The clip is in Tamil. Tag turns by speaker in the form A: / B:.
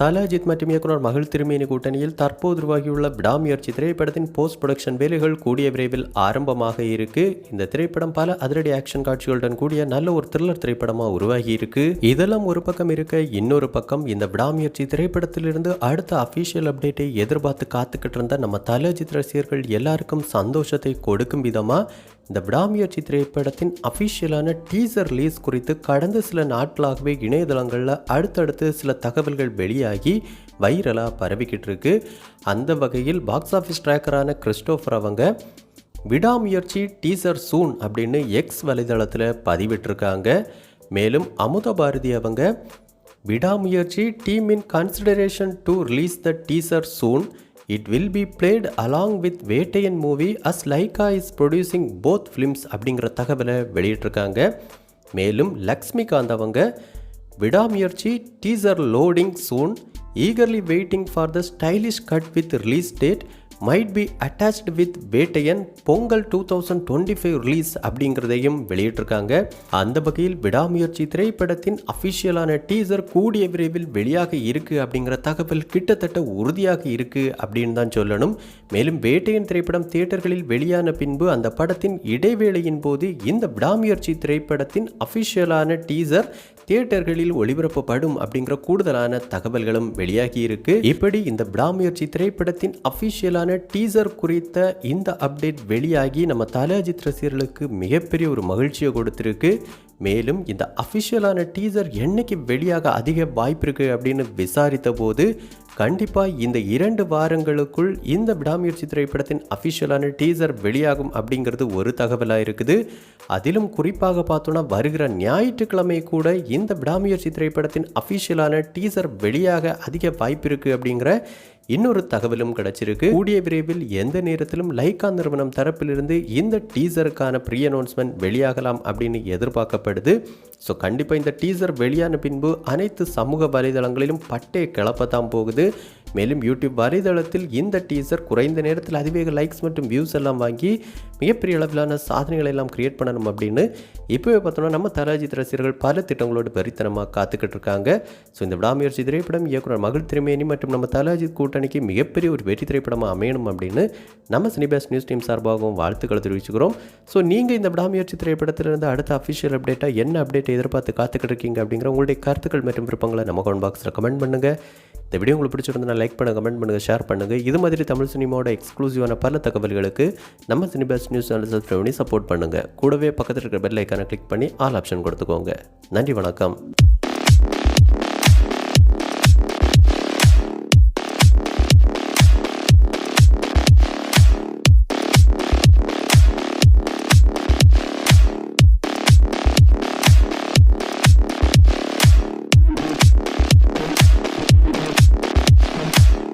A: தல அஜித் மற்றும் இயக்குனர் மகள் திருமேனி கூட்டணியில் தற்போது உருவாகியுள்ள விடாமுயற்சி திரைப்படத்தின் போஸ்ட் ப்ரொடக்ஷன் வேலைகள் கூடிய விரைவில் ஆரம்பமாக இருக்கு. இந்த திரைப்படம் பல அதிரடி ஆக்ஷன் காட்சிகளுடன் கூடிய நல்ல ஒரு த்ரில்லர் திரைப்படமாக உருவாகி இருக்கு. இதெல்லாம் ஒரு பக்கம் இருக்க, இன்னொரு பக்கம் இந்த விடாமுயற்சி திரைப்படத்திலிருந்து அடுத்த அபிஷியல் அப்டேட்டை எதிர்பார்த்து காத்துக்கிட்டு இருந்த நம்ம தல அஜித் ரசிகர்கள் எல்லாருக்கும் சந்தோஷத்தை கொடுக்கும் விதமா இந்த விடாமுயற்சி திரைப்படத்தின் அஃபிஷியலான டீசர் ரிலீஸ் குறித்து கடந்த சில நாட்களாகவே இணையதளங்களில் அடுத்தடுத்து சில தகவல்கள் வெளியாகி வைரலாக பரவிக்கிட்டு இருக்கு. அந்த வகையில் பாக்ஸ் ஆஃபீஸ் ட்ராக்கரான கிறிஸ்டோஃபர் அவங்க விடாமுயற்சி டீசர் சூன் அப்படின்னு எக்ஸ் வலைதளத்தில் பதிவிட்டிருக்காங்க. மேலும் அமுத பாரதி அவங்க விடாமுயற்சி team in consideration to release the teaser soon. It will be played along with Vettaiyan movie as Laika is producing both films அப்படிங்கிற தகவலை வெளியிட்டிருக்காங்க. மேலும் லக்ஷ்மிகாந்த் அவங்க விடாமுயற்சி teaser loading soon, eagerly waiting for the stylish cut with release date might be attached with Vettaiyan Pongal 2025 release அப்படிங்கிறதையும் வெளியிட்டிருக்காங்க. அந்த வகையில் விடாமுயற்சி திரைப்படத்தின் அஃபிஷியலான டீசர் கூடிய விரைவில் வெளியாக இருக்கு அப்படிங்கிற தகவல் கிட்டத்தட்ட உறுதியாக இருக்கு அப்படின்னு தான் சொல்லணும். மேலும் வேட்டையன் திரைப்படம் தியேட்டர்களில் வெளியான பின்பு அந்த படத்தின் இடைவேளையின் போது இந்த விடாமுயற்சி திரைப்படத்தின் அஃபிஷியலான டீசர் தியேட்டர்களில் ஒளிபரப்பப்படும் அப்படிங்கிற கூடுதலான தகவல்களும் வெளியாகி இருக்கு. இப்படி இந்த விடாமுயற்சி திரைப்படத்தின் அஃபிஷியலான டீசர் குறித்த இந்த அப்டேட் வெளியாகி நம்ம தல அஜித் ரசிகர்களுக்கு மிகப்பெரிய ஒரு மகிழ்ச்சியை கொடுத்திருக்கு. மேலும் இந்த அஃபிஷியலான டீசர் என்னைக்கு வெளியாக அதிக வாய்ப்பு இருக்கு அப்படின்னு விசாரித்த போது கண்டிப்பாக இந்த 2 வாரங்களுக்குள் இந்த விடாமுயற்சி திரைப்படத்தின் அஃபிஷியலான டீசர் வெளியாகும் அப்படிங்கிறது ஒரு தகவலாக இருக்குது. அதிலும் குறிப்பாக பார்த்தோன்னா வருகிற ஞாயிற்றுக்கிழமை கூட இந்த விடாமுயற்சி திரைப்படத்தின் அஃபிஷியலான டீசர் வெளியாக அதிக வாய்ப்பு இருக்குது அப்படிங்கிற இன்னொரு தகவலும் கிடைச்சிருக்கு. கூடிய விரைவில் எந்த நேரத்திலும் லைகா நிறுவனம் தரப்பிலிருந்து இந்த டீசருக்கான ப்ரீ அனௌன்ஸ்மெண்ட் வெளியாகலாம் அப்படின்னு எதிர்பார்க்கப்படுது. ஸோ கண்டிப்பாக இந்த டீசர் வெளியான பின்பு அனைத்து சமூக வலைதளங்களிலும் பட்டே கிளப்பத்தான் போகுது. மேலும் யூடியூப் வலைதளத்தில் இந்த டீசர் குறைந்த நேரத்தில் அதிவேக லைக்ஸ் மற்றும் வியூஸ் எல்லாம் வாங்கி மிகப்பெரிய அளவிலான சாதனைகளை எல்லாம் கிரியேட் பண்ணணும் அப்படின்னு இப்போவே பார்த்தோம்னா நம்ம தல அஜித் ரசிகர்கள் பல திட்டங்களோடு வெறித்தனமாக காத்துக்கிட்டு இருக்காங்க. ஸோ இந்த விடாமுயற்சி திரைப்படம் இயக்குனர் மகள் திருமேனி மற்றும் நம்ம தல அஜித் கூட்டணிக்கு மிகப்பெரிய ஒரு வெற்றி திரைப்படமாக அமையணும் அப்படின்னு நம்ம சினிபாஸ் நியூஸ் டீம் சார்பாகவும் வாழ்த்துக்களை தெரிவிச்சுக்கிறோம். ஸோ நீங்கள் இந்த விடாமுயற்சி திரைப்படத்திலிருந்து அடுத்த அஃபிஷியல் அப்டேட்டாக என்ன அப்டேட் எதிர்பார்த்து காத்துக்கிட்டு இருக்கீங்க அப்படிங்கிற உங்களுடைய கருத்துக்கள் மற்றும் விருப்பங்களை நம்ம கமெண்ட் பாக்ஸில் கமெண்ட் பண்ணுங்கள். இந்த வீடியோ உங்களுக்கு பிடிச்சிருந்தா லைக் பண்ணுங்கள், கமெண்ட் பண்ணுங்கள், ஷேர் பண்ணுங்கள். இது மாதிரி தமிழ் சினிமாவோட எக்ஸ்க்ளூசிவான பல தகவல்களுக்கு நம்ம சினிபாஸ் நியூஸ் சேனல் சப்ஸ்கிரைப் பண்ணி சப்போர்ட் பண்ணுங்கள். கூடவே பக்கத்தில் இருக்கிற பெல் ஐக்கானை கிளிக் பண்ணி ஆல் ஆப்ஷன் கொடுத்துக்கோங்க. நன்றி, வணக்கம்.